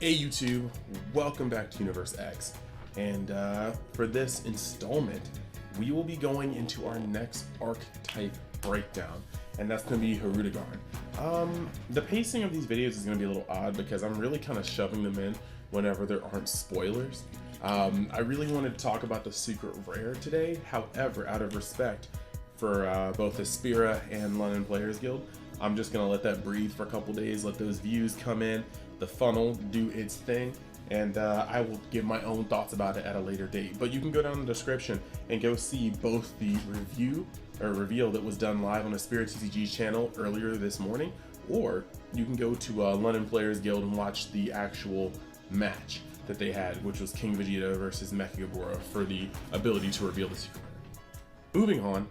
Hey YouTube, welcome back to Universe X, and for this installment we will be going into our next archetype breakdown, and that's going to be Hirudegarn. The pacing of these videos is going to be a little odd because I'm really kind of shoving them in whenever there aren't spoilers. I really wanted to talk about the secret rare today, however, out of respect for both Espira and London Players Guild, I'm just going to let that breathe for a couple days, let those views come in, the funnel do its thing, and I will give my own thoughts about it at a later date. But you can go down in the description and go see both the reveal that was done live on Espira TCG channel earlier this morning, or you can go to London Players Guild and watch the actual match that they had, which was King Vegeta versus Mechagodzilla for the ability to reveal the secret. Moving on,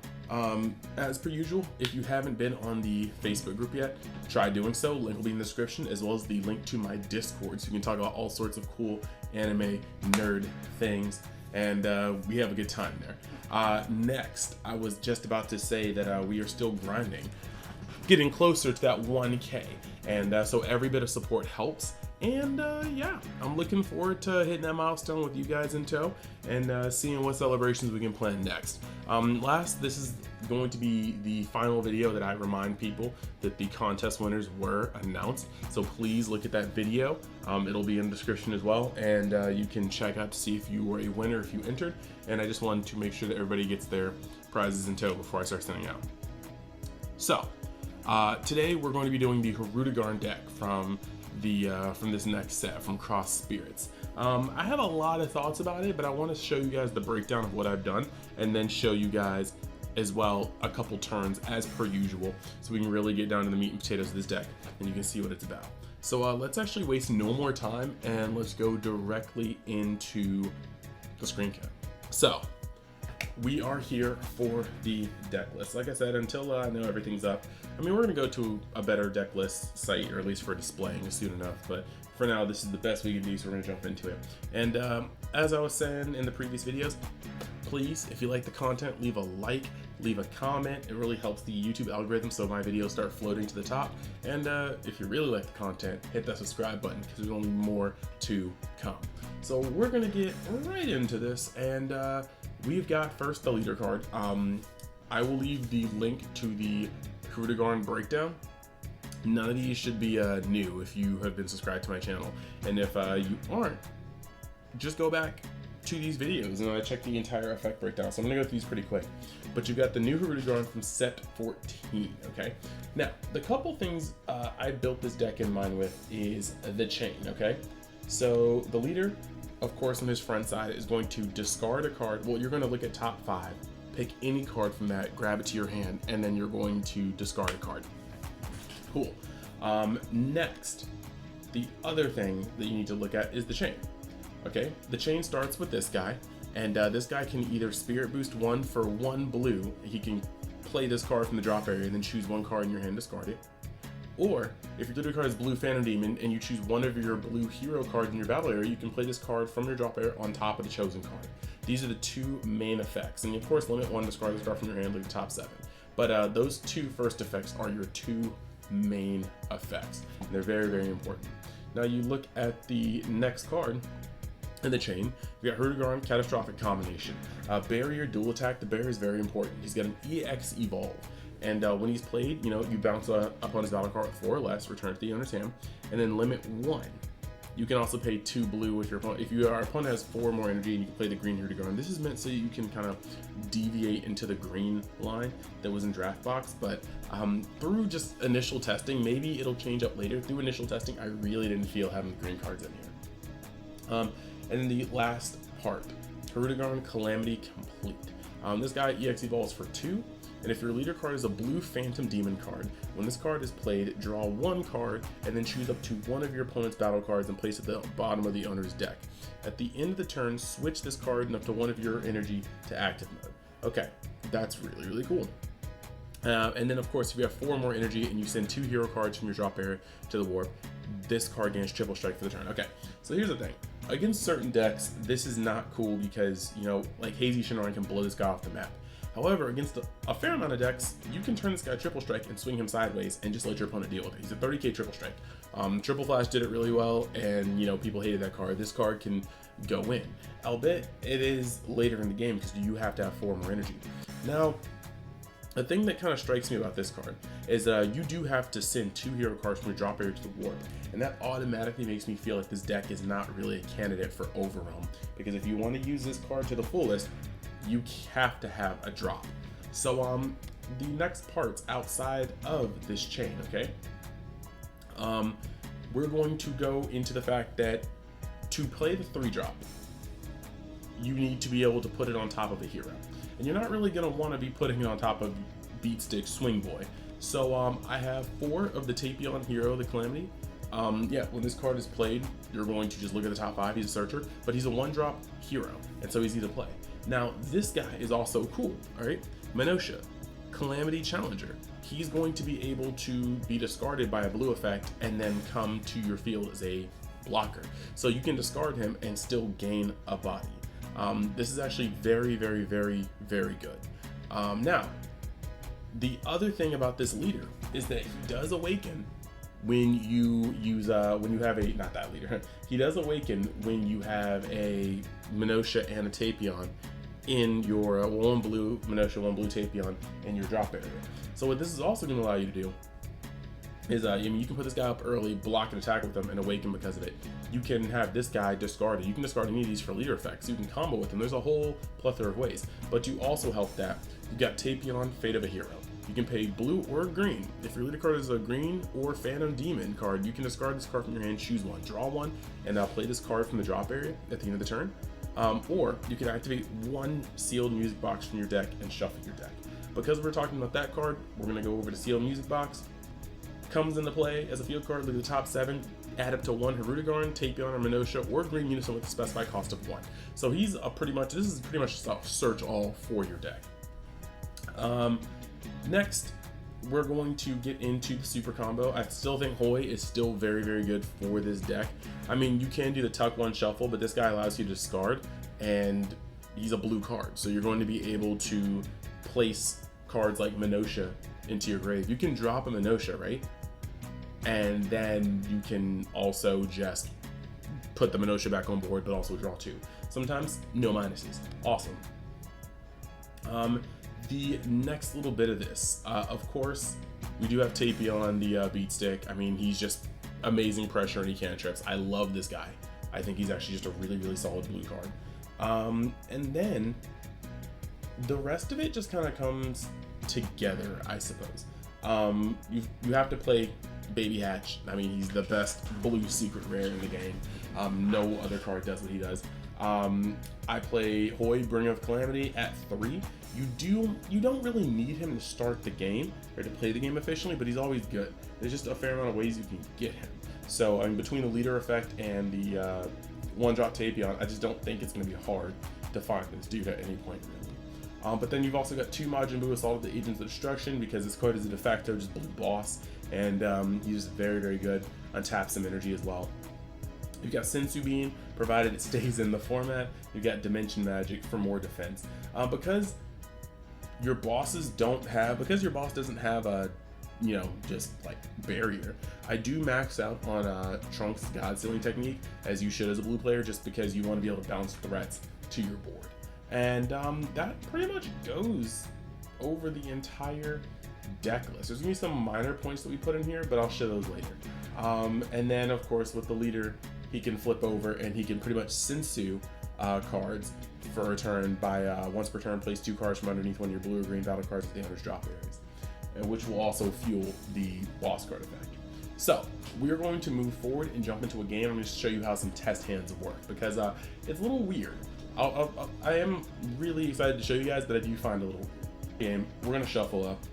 as per usual, if you haven't been on the Facebook group yet, try doing so. Link will be in the description, as well as the link to my Discord, so you can talk about all sorts of cool anime nerd things, and we have a good time there. Next, I was just about to say that we are still grinding, getting closer to that 1K, and so every bit of support helps. And yeah, I'm looking forward to hitting that milestone with you guys in tow and seeing what celebrations we can plan next. This is going to be the final video that I remind people that the contest winners were announced. So please look at that video. It'll be in the description as well, and you can check out to see if you were a winner, if you entered. And I just wanted to make sure that everybody gets their prizes in tow before I start sending out. So today we're going to be doing the Hirudegarn deck from this next set from Cross Spirits. I have a lot of thoughts about it, but I want to show you guys the breakdown of what I've done, and then show you guys as well a couple turns as per usual, so we can really get down to the meat and potatoes of this deck and you can see what it's about. So let's actually waste no more time and let's go directly into the screen cap. So we are here for the deck list. Like I said, until I know everything's up, I mean, we're gonna go to a better deck list site, or at least for displaying is soon enough, but for now this is the best we can do, so we're gonna jump into it. And as I was saying in the previous videos, please, if you like the content, leave a like, leave a comment. It really helps the YouTube algorithm so my videos start floating to the top. And if you really like the content, hit that subscribe button because there's only more to come. So we're gonna get right into this, and we've got first the leader card. I will leave the link to the Hirudegarn breakdown. None of these should be new if you have been subscribed to my channel, and if you aren't, just go back to these videos and I check the entire effect breakdown. So I'm gonna go through these pretty quick. But you've got the new Hirudegarn from set 14, okay? Now, the couple things I built this deck in mind with is the chain, okay? So the leader, of course, on his front side is going to discard a card. Well, you're gonna look at top 5, pick any card from that, grab it to your hand, and then you're going to discard a card. Cool. Next, the other thing that you need to look at is the chain. Okay, the chain starts with this guy, and this guy can either spirit boost 1 for 1 blue. He can play this card from the drop area and then choose 1 card in your hand, discard it. Or if your leader card is Blue Phantom Demon and you choose one of your blue hero cards in your battle area, you can play this card from your drop area on top of the chosen card. These are the 2 main effects, and of course limit 1, discard this card from your hand, leave the top 7. But those 2 first effects are your 2 main effects, and they're very, very important. Now you look at the next card in the chain, we got Hirudegarn Catastrophic Combination. Barrier dual attack, the bear is very important. He's got an EX evolve, and when he's played, you bounce up on his battle card with 4 or less, return it to the owner's hand, and then limit 1. You can also pay 2 blue with your opponent. If your opponent has 4 more energy, and you can play the green Hirudegarn. This is meant so you can kind of deviate into the green line that was in draft box, but through just initial testing, maybe it'll change up later. Through initial testing, I really didn't feel having the green cards in here. And then the last part, Hirudegarn Calamity Complete. This guy EX evolves for 2, and if your leader card is a Blue Phantom Demon card, when this card is played, draw 1 card and then choose up to 1 of your opponent's battle cards and place it at the bottom of the owner's deck. At the end of the turn, switch this card and up to 1 of your energy to active mode. Okay, that's really, really cool. And then of course, if you have 4 more energy and you send 2 hero cards from your drop area to the warp, this card gains triple strike for the turn. Okay, so here's the thing. Against certain decks, this is not cool because, like Hazy Shinran can blow this guy off the map. However, against a fair amount of decks, you can turn this guy triple strike and swing him sideways and just let your opponent deal with it. He's a 30k triple strike. Triple flash did it really well, and you know, people hated that card. This card can go in, albeit it is later in the game because you have to have 4 more energy. Now, the thing that kind of strikes me about this card is you do have to send 2 hero cards from your drop area to the warp, and that automatically makes me feel like this deck is not really a candidate for Overwhelm, because if you want to use this card to the fullest, you have to have a drop. So the next parts outside of this chain, okay, we're going to go into the fact that to play the 3-drop, you need to be able to put it on top of a hero. And you're not really going to want to be putting it on top of Beatstick Swing Boy. So I have 4 of the Tapion Hero, the Calamity. Yeah, when this card is played, you're going to just look at the top 5. He's a searcher, but he's a 1-drop hero, and so he's easy to play. Now, this guy is also cool, all right? Minosha, Calamity Challenger. He's going to be able to be discarded by a blue effect and then come to your field as a blocker. So you can discard him and still gain a body. This is actually very, very, very, very good. Now, the other thing about this leader is that he does awaken when you use when you have a, not that leader, he does awaken when you have a Minosha and a Tapion in your 1 blue Minosha, 1 blue Tapion in your drop area. So what this is also going to allow you to do is I mean, you can put this guy up early, block an attack with him, and awaken because of it. You can have this guy discarded. You can discard any of these for leader effects. You can combo with them. There's a whole plethora of ways. But you also help that. You got Tapion, Fate of a Hero. You can pay blue or green. If your leader card is a green or Phantom Demon card, you can discard this card from your hand, choose one, draw one, and play this card from the drop area at the end of the turn. Or you can activate 1 sealed music box from your deck and shuffle your deck. Because we're talking about that card, we're going to go over to sealed music box. Comes into play as a field card. Look at the top 7, add up to 1 Hirudegarn, Tapion, or Minosha, or Green Unison with a specified cost of 1. So he's this is pretty much search all for your deck. Next, we're going to get into the super combo. I still think Hoy is still very, very good for this deck. I mean, you can do the tuck 1 shuffle, but this guy allows you to discard, and he's a blue card. So you're going to be able to place cards like Minosha into your grave. You can drop a Minosha, right? And then you can also just put the Minosha back on board, but also draw 2. Sometimes no minuses. Awesome. The next little bit of this, of course, we do have Tapion, the Beatstick. I mean, he's just amazing pressure and he cantrips. I love this guy. I think he's actually just a really, really solid blue card. And then the rest of it just kind of comes together, I suppose. You have to play Baby Hatch. I mean, he's the best blue secret rare in the game. No other card does what he does. I play Hoy, Bringer of Calamity at 3. You don't really need him to start the game or to play the game efficiently, but he's always good. There's just a fair amount of ways you can get him. So I mean, between the leader effect and the 1-drop Tapion, I just don't think it's going to be hard to find this dude at any point, really. But then you've also got 2 Majin Buu Assault of the Agents of Destruction, because this card is a de facto just blue boss, and he's very, very good. Untap some energy as well. You've got Sensu Bean, provided it stays in the format. You've got Dimension Magic for more defense. Because your boss doesn't have a, just like barrier. I do max out on Trunks' God Sealing technique, as you should as a blue player, just because you want to be able to bounce threats to your board. And that pretty much goes over the entire deck list. There's gonna be some minor points that we put in here, but I'll show those later. And then of course with the leader, he can flip over and he can pretty much Sensu cards for a turn by once per turn, place 2 cards from underneath one of your blue or green battle cards at the owner's drop areas, and which will also fuel the boss card effect. So we're going to move forward and jump into a game. I'm going to show you how some test hands work, because it's a little weird. I am really excited to show you guys, but I do find a little game. We're going to shuffle up.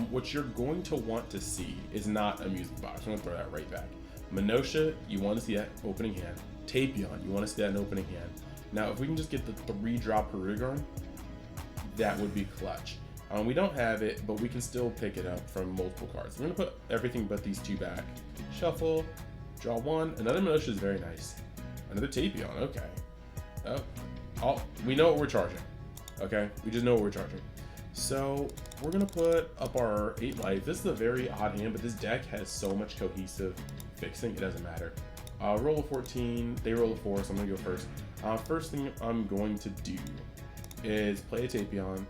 What you're going to want to see is not a music box. I'm going to throw that right back. Minosha, you want to see that opening hand. Tapion, you want to see that in opening hand. Now, if we can just get the 3-drop Hirudegarn, that would be clutch. We don't have it, but we can still pick it up from multiple cards. We're going to put everything but these 2 back. Shuffle, draw 1. Another Minosha is very nice. Another Tapion, okay. Oh, we know what we're charging. Okay, we just know what we're charging. So we're gonna put up our 8 life. This is a very odd hand, but this deck has so much cohesive fixing, it doesn't matter. Roll a 14, they roll a 4, so I'm gonna go first. First thing I'm going to do is play a Tapion,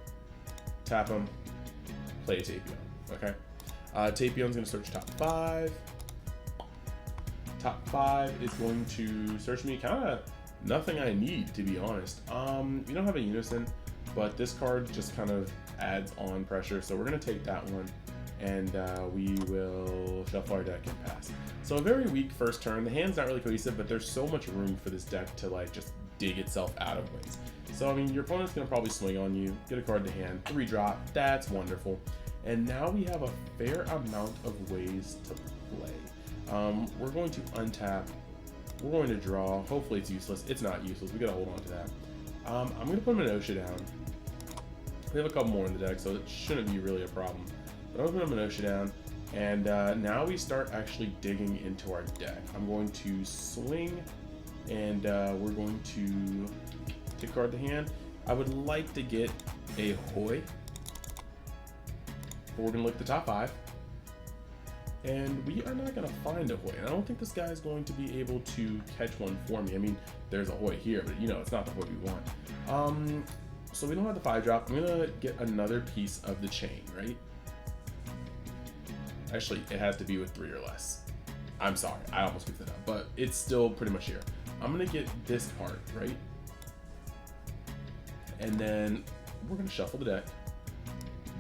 tap him, play a Tapion, okay? Tapion's gonna search top 5. Top 5 is going to search me kinda nothing I need, to be honest. We don't have a Unison, but this card just kind of adds on pressure, so we're gonna take that one, and we will shuffle our deck and pass. So a very weak first turn. The hand's not really cohesive, but there's so much room for this deck to like just dig itself out of ways. So I mean, your opponent's gonna probably swing on you, get a card to hand, 3 drop, that's wonderful. And now we have a fair amount of ways to play. We're going to untap, we're going to draw, hopefully it's useless. It's not useless, we gotta hold on to that. I'm gonna put Minotia down. We have a couple more in the deck, so it shouldn't be really a problem. But I'm gonna put Minotia down, and now we start actually digging into our deck. I'm going to swing, and we're going to take a card to hand. I would like to get a Hoy. We're gonna look at the top 5. And we are not gonna find a Hoy. And I don't think this guy is going to be able to catch one for me. I mean, there's a Hoy here, but you know, it's not the Hoy we want. So we don't have the 5 drop. I'm gonna get another piece of the chain, right? Actually, it has to be with 3 or less. I'm sorry, I almost picked it up, but it's still pretty much here. I'm gonna get this part, right? And then we're gonna shuffle the deck.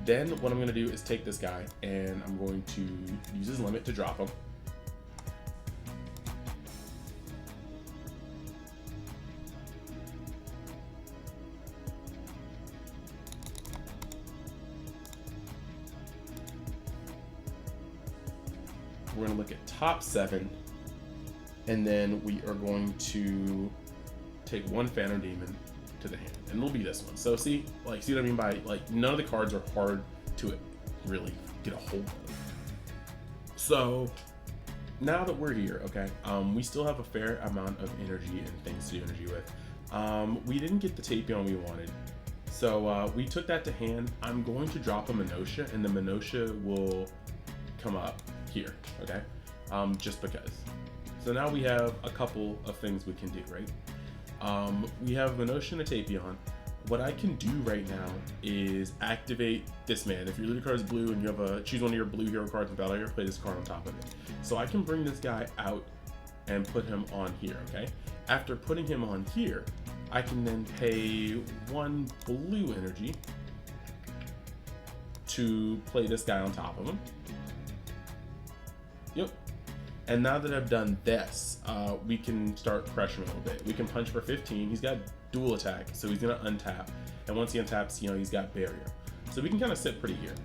Then what I'm gonna do is take this guy, and I'm going to use his limit to drop him. We're gonna look at top 7, and then we are going to take 1 Phantom Demon to the hand, and it'll be this one. So see what I mean by like none of the cards are hard to really get a hold of. So now that we're here, okay, we still have a fair amount of energy and things to do energy with. We didn't get the Tapion we wanted, so we took that to hand. I'm going to drop a Minotia, and the Minotia will come up here, okay? Just because. So now we have a couple of things we can do, right? We have Minotia and a Tapion. What I can do right now is activate this man. If your leader card is blue and you have choose one of your blue hero cards in battle, you're gonna play this card on top of it. So I can bring this guy out and put him on here, okay? After putting him on here, I can then pay 1 blue energy to play this guy on top of him. Yep. And now that I've done this, we can start pressuring a little bit. We can punch for 15. He's got dual attack, so he's gonna untap. And once he untaps, you know, he's got barrier. So we can kind of sit pretty here.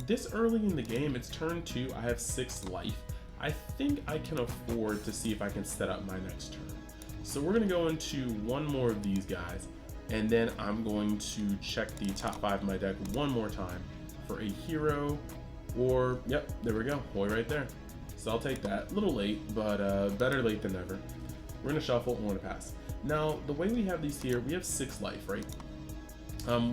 This early in the game, it's turn 2. I have 6 life. I think I can afford to see if I can set up my next turn. So we're gonna go into 1 more of these guys, and then I'm going to check the top 5 of my deck 1 more time for a hero, or, yep, there we go, Hoy right there. So I'll take that. A little late, but better late than never. We're gonna shuffle and we're gonna pass. Now, the way we have these here, we have 6 life, right?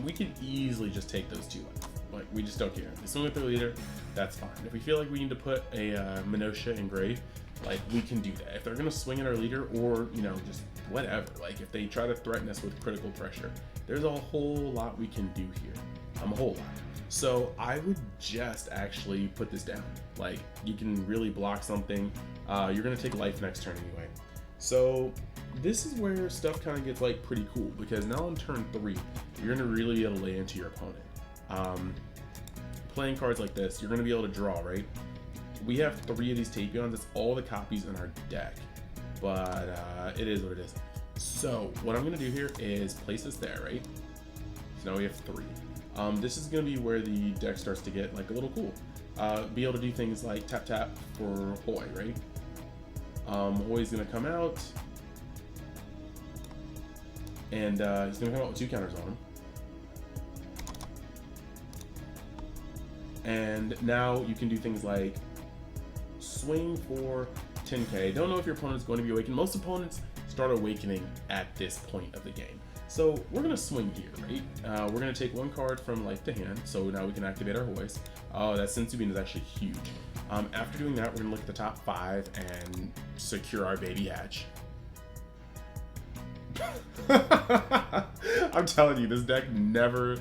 We can easily just take those 2 life. Like, we just don't care. If they swing with their leader, that's fine. If we feel like we need to put a Minotia in grave, like, we can do that. If they're gonna swing at our leader, or, you know, just whatever, like, if they try to threaten us with critical pressure, there's a whole lot we can do here. A whole lot. So I would just actually put this down. Like, you can really block something. You're gonna take life next turn anyway. So this is where stuff kind of gets like pretty cool, because now on turn 3, you're gonna really be able to lay into your opponent. Playing cards like this, you're gonna be able to draw, right? We have 3 of these Tapions. That's all the copies in our deck, but it is what it is. So what I'm gonna do here is place this there, right? So now we have 3. This is going to be where the deck starts to get like a little cool. Be able to do things like tap tap for Hoy, right? Hoy's going to come out, and he's going to come out with 2 counters on him. And now you can do things like swing for 10k. Don't know if your opponent's going to be awakened. Most opponents start awakening at this point of the game. So we're gonna swing here, right? We're gonna take 1 card from life to hand, so now we can activate our hoist. Oh, that Sensu Bean is actually huge. After doing that, we're gonna look at the top 5 and secure our baby hatch. I'm telling you, this deck never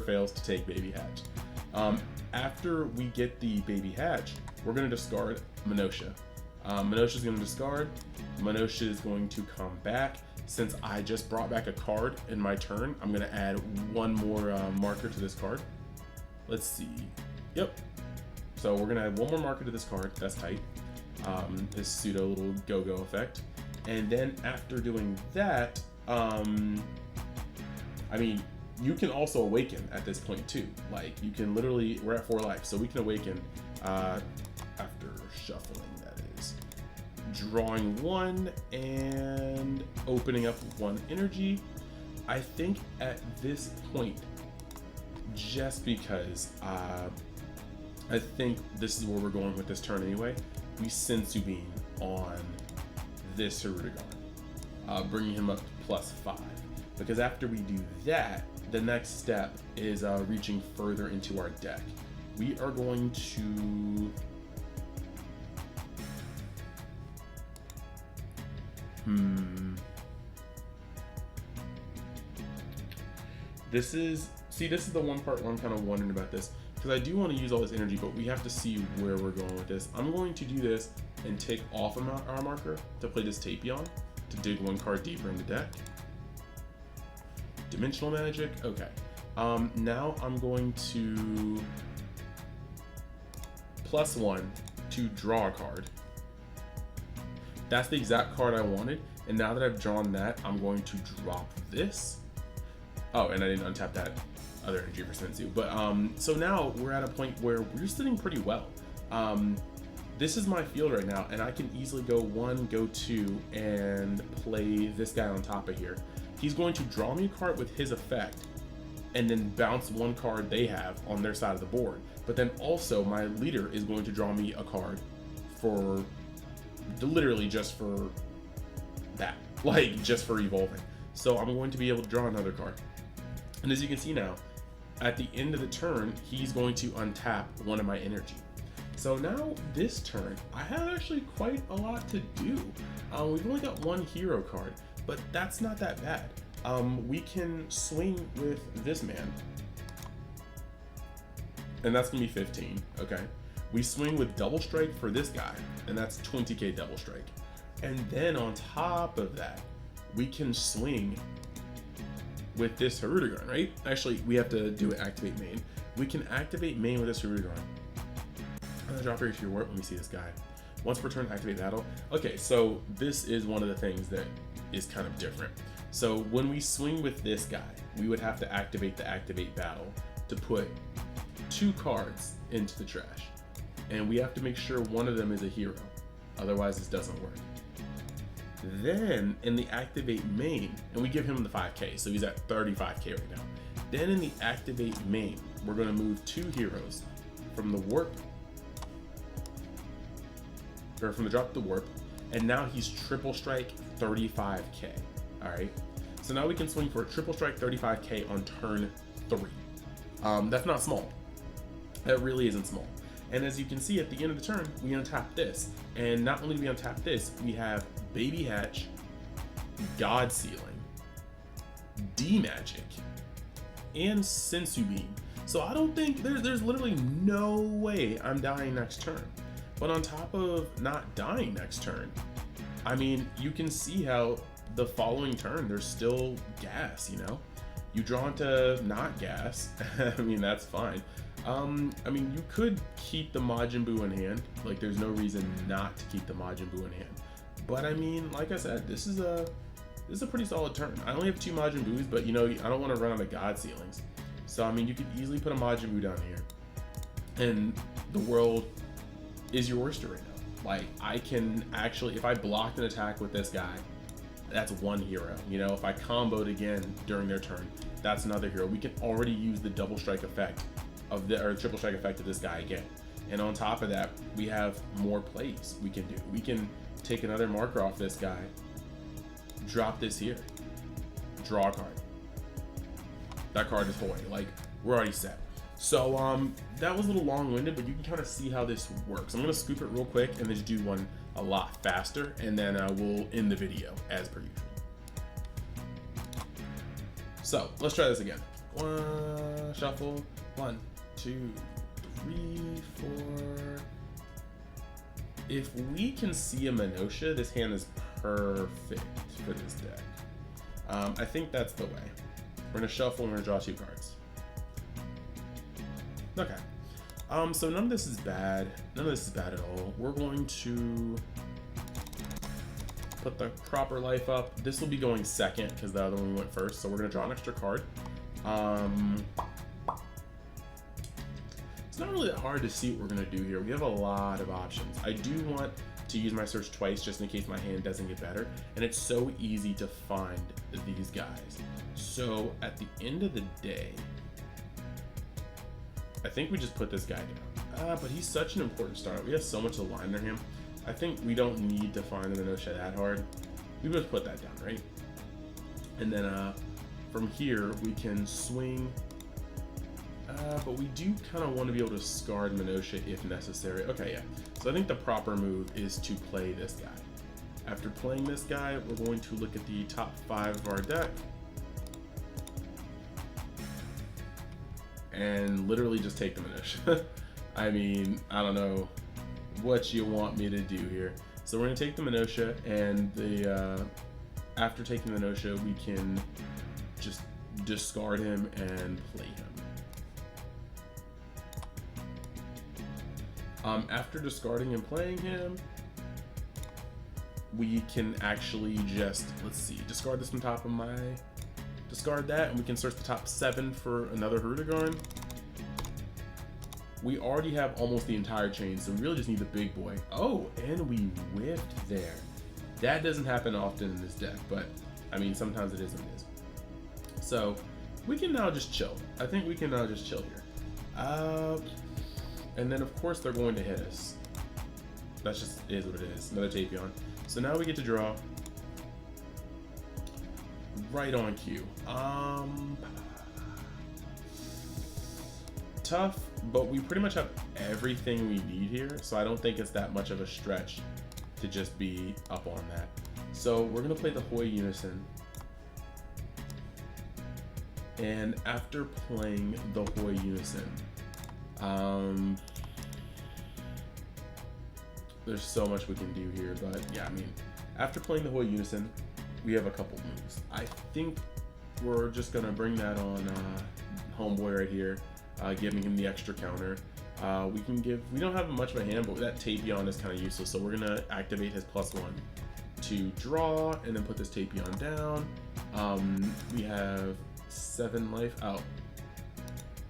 fails to take baby hatch. After we get the baby hatch, we're gonna discard Minosha. Minosha's gonna discard. Minosha is going to come back. Since I just brought back a card in my turn, I'm gonna add 1 more marker to this card. Let's see. Yep. So we're gonna add 1 more marker to this card. That's tight. This pseudo little go-go effect. And then after doing that, I mean, you can also awaken at this point too. Like, you can literally, we're at 4 life, so we can awaken after shuffling, that is. Drawing 1 and opening up 1 energy. I think at this point, just because I think this is where we're going with this turn anyway, we Sensu Bean on this Hirudegarn, bringing him up to +5. Because after we do that, the next step is reaching further into our deck. We are going to this is the one part where I'm kind of wondering about this, because I do want to use all this energy, but we have to see where we're going with this. I'm going to do this and take off our marker to play this Tapion to dig 1 card deeper in the deck. Dimensional Magic, okay. Now I'm going to +1 to draw a card. That's the exact card I wanted, and now that I've drawn that, I'm going to drop this. Oh, and I didn't untap that other energy for Sensu. But so now we're at a point where we're sitting pretty well. This is my field right now, and I can easily go 1, go 2, and play this guy on top of here. He's going to draw me a card with his effect, and then bounce 1 card they have on their side of the board. But then also my leader is going to draw me a card for literally just for that, like just for evolving. So I'm going to be able to draw another card. And as you can see now, at the end of the turn, he's going to untap 1 of my energy. So now this turn, I have actually quite a lot to do. We've only got 1 hero card, but that's not that bad. We can swing with this man, and that's gonna be 15, okay? We swing with double strike for this guy, and that's 20k double strike. And then on top of that, we can swing with this Hirudegarn, right? Actually, we have to do it activate main. We can activate main with this Hirudegarn. Drop here to your warp when we see this guy. Once per turn, activate battle. Okay, so this is one of the things that is kind of different. So when we swing with this guy, we would have to activate the activate battle to put 2 cards into the trash. And we have to make sure 1 of them is a hero. Otherwise, this doesn't work. Then in the activate main, and we give him the 5k, so he's at 35k right now. Then in the activate main, we're gonna move 2 heroes from the warp, or from the drop to the warp, and now he's triple strike 35k. All right, so now we can swing for a triple strike 35k on turn 3. That's not small. That really isn't small. And as you can see at the end of the turn, we untap this. And not only do we untap this, we have Baby Hatch, God Sealing, D-Magic, and Sensu Bean. So I don't think, there's literally no way I'm dying next turn. But on top of not dying next turn, I mean, you can see how the following turn, there's still gas, you know? You draw into not gas, I mean, that's fine. I mean, you could keep the Majin Buu in hand. Like, there's no reason not to keep the Majin Buu in hand. But I mean, like I said, this is a pretty solid turn. I only have 2 Majin Buus, but you know, I don't want to run out of God Ceilings. So I mean, you could easily put a Majin Buu down here, and the world is your oyster right now. Like, I can actually, if I blocked an attack with this guy, that's 1 hero. You know, if I comboed again during their turn, that's another hero. We can already use the double strike effect of the, or triple strike effect of this guy again. And on top of that, we have more plays we can do. We can take another marker off this guy, drop this here. draw a card. That card is void. Like, we're already set. So that was a little long-winded, but you can kind of see how this works. I'm gonna scoop it real quick and then just do one a lot faster, and then we'll end the video as per usual. So let's try this again. Shuffle. 1, 2, 3, 4. If we can see a Minotia, this hand is perfect for this deck. I think that's the way. We're gonna shuffle and we're gonna draw 2 cards. Okay. So none of this is bad. None of this is bad at all. We're going to put the proper life up. This will be going second because the other one went first. So we're gonna draw an extra card. It's not really that hard to see what we're gonna do here. We have a lot of options. I do want to use my search twice just in case my hand doesn't get better. And it's so easy to find these guys. So at the end of the day, I think we just put this guy down. But he's such an important starter. We have so much to line under him. I think we don't need to find the Minotia that hard. We just put that down, right? And then from here, we can swing. But we do kind of want to be able to discard Minotia if necessary. Okay, yeah. So I think the proper move is to play this guy. After playing this guy, we're going to look at the top 5 of our deck. And literally just take the Minotia. I mean, I don't know what you want me to do here. So we're gonna take the Minotia, and after taking the Minotia, we can just discard him and play him. After discarding and playing him, we can actually just, let's see, discard this on top of my, discard that, and we can search the top 7 for another Hirudegarn. We already have almost the entire chain, so we really just need the big boy. Oh, and we whiffed there. That doesn't happen often in this deck, but I mean, sometimes it is and it is. So we can now just chill. I think we can now just chill here. And then of course they're going to hit us. That's just is what it is. Another Tapion. So now we get to draw. Right on cue. Tough, but we pretty much have everything we need here, so I don't think it's that much of a stretch to just be up on that. So we're gonna play the Hoy Unison. And after playing the Hoy Unison, there's so much we can do here, but yeah, I mean, after playing the Hoy Unison, we have a couple moves. I think we're just gonna bring that on Homeboy right here, giving him the extra counter. We don't have much of a hand, but that Tapion is kind of useless, so we're gonna activate his +1 to draw, and then put this Tapion down. We have 7 life. Oh,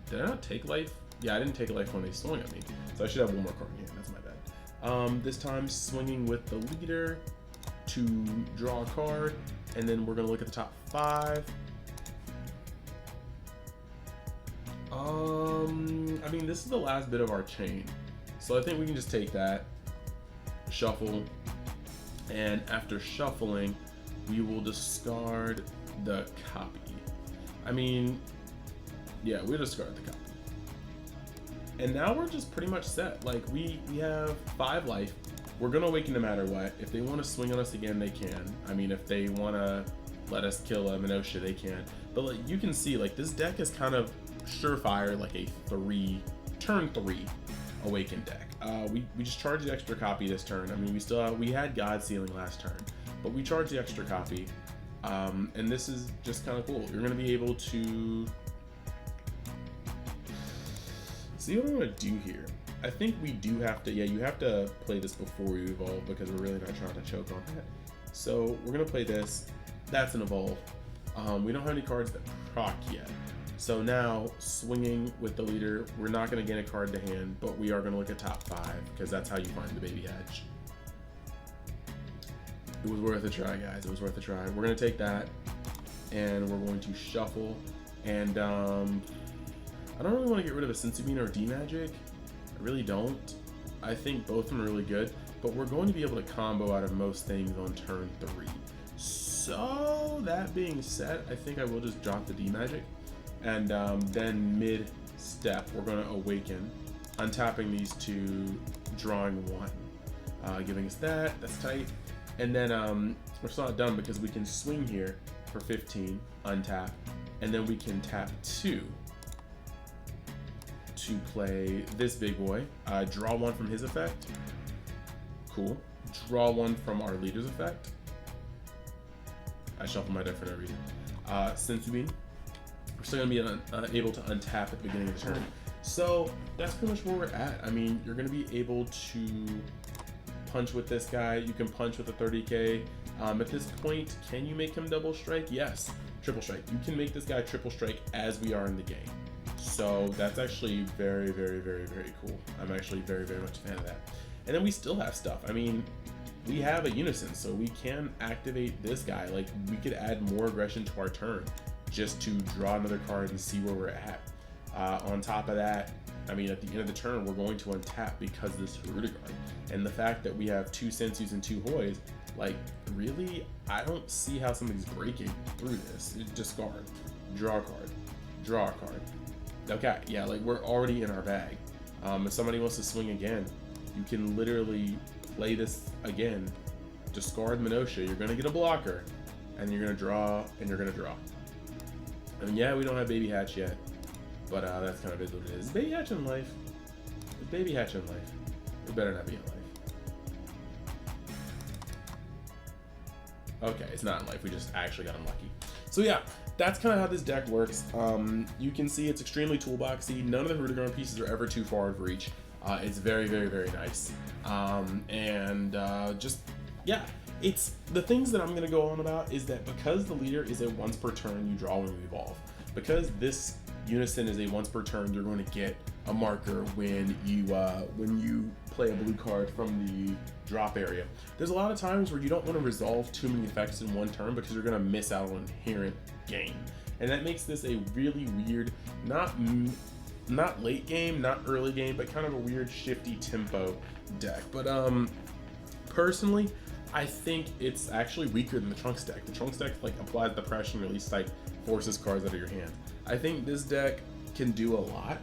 did I not take life? Yeah, I didn't take life when they swung at me, so I should have 1 more card in hand. That's my bad. This time swinging with the leader to draw a card, and then we're gonna look at the top 5. I mean, this is the last bit of our chain, so I think we can just take that, shuffle, and after shuffling, we will discard the copy. I mean, yeah, we discard the copy. And now we're just pretty much set. Like, we have 5 life. We're gonna awaken no matter what. If they want to swing on us again, they can. I mean, if they want to let us kill a Minotia, they can. But like, you can see, like, this deck is kind of surefire, like a turn 3 awaken deck. We just charged the extra copy this turn. I mean, we had God Sealing last turn, but we charged the extra copy. And this is just kind of cool. You're gonna be able to see what I'm gonna do here. I think we do have to, yeah, you have to play this before you evolve because we're really not trying to choke on that. So we're gonna play this. That's an evolve. We don't have any cards that proc yet. So now, swinging with the leader, we're not gonna gain a card to hand, but we are gonna look at top 5 because that's how you find the baby hedge. It was worth a try, guys. It was worth a try. We're gonna take that, and we're going to shuffle. And I don't really want to get rid of a Sensubine or D-Magic. I really don't. I think both of them are really good, but we're going to be able to combo out of most things on turn 3. So that being said, I think I will just drop the D Magic, and then mid-step we're going to Awaken, untapping these two, drawing one, giving us that. That's tight. And then we're still not done because we can swing here for 15, untap, and then we can tap 2 to play this big boy. Draw 1 from his effect. Cool. Draw 1 from our leader's effect. I shuffle my deck for no reason. Sensuin. We're still going to be able to untap at the beginning of the turn. So that's pretty much where we're at. I mean, you're going to be able to punch with this guy. You can punch with a 30k. At this point, can you make him double strike? Yes. Triple strike. You can make this guy triple strike as we are in the game. So that's actually very, very, very, very cool. I'm actually very, very much a fan of that. And then we still have stuff. I mean, we have a Unison, so we can activate this guy. Like, we could add more aggression to our turn just to draw another card and see where we're at. On top of that, I mean, at the end of the turn, we're going to untap because of this Hirudegarn. And the fact that we have 2 Sensus and 2 Hoys, like, really, I don't see how somebody's breaking through this. Discard, draw a card, draw a card. Okay, yeah, like, we're already in our bag. If somebody wants to swing again, you can literally play this again, discard Minosha, you're gonna get a blocker, and you're gonna draw, and you're gonna draw. I mean, yeah, we don't have Baby Hatch yet, but that's kind of is what it is. Is Baby Hatch in life? Is Baby Hatch in life? It better not be in life. Okay, it's not in life, we just actually got unlucky. So yeah, that's kind of how this deck works. You can see it's extremely toolboxy. None of the Hirudegarn pieces are ever too far out of reach. It's very, very, very nice. Just, yeah, it's the things that I'm going to go on about is that because the leader is a once per turn, you draw when you evolve. Because this Unison is a once per turn, you're going to get a marker when you play a blue card from the drop area. There's a lot of times where you don't want to resolve too many effects in one turn because you're going to miss out on inherent gain. And that makes this a really weird, not late game, not early game, but kind of a weird shifty tempo deck. But personally, I think it's actually weaker than the Trunks deck. The Trunks deck like applies the pressure and release like forces cards out of your hand. I think this deck can do a lot,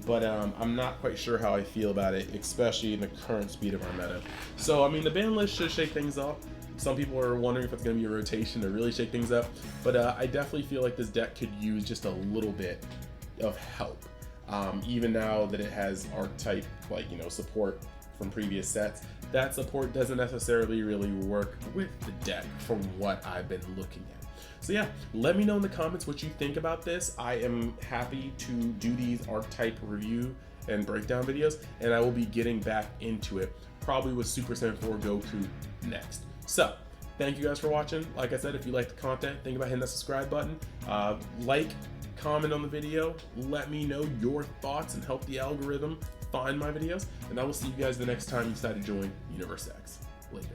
but I'm not quite sure how I feel about it, especially in the current speed of our meta. So I mean, the ban list should shake things up. Some people are wondering if it's going to be a rotation to really shake things up, but I definitely feel like this deck could use just a little bit of help. Even now that it has Archetype, like, you know, support from previous sets, that support doesn't necessarily really work with the deck from what I've been looking at. So yeah, let me know in the comments what you think about this. I am happy to do these Archetype review and breakdown videos, and I will be getting back into it, probably with Super Saiyan 4 Goku next. So, thank you guys for watching. Like I said, if you like the content, think about hitting that subscribe button. Like, comment on the video, let me know your thoughts and help the algorithm find my videos, and I will see you guys the next time you decide to join Universe X. Later.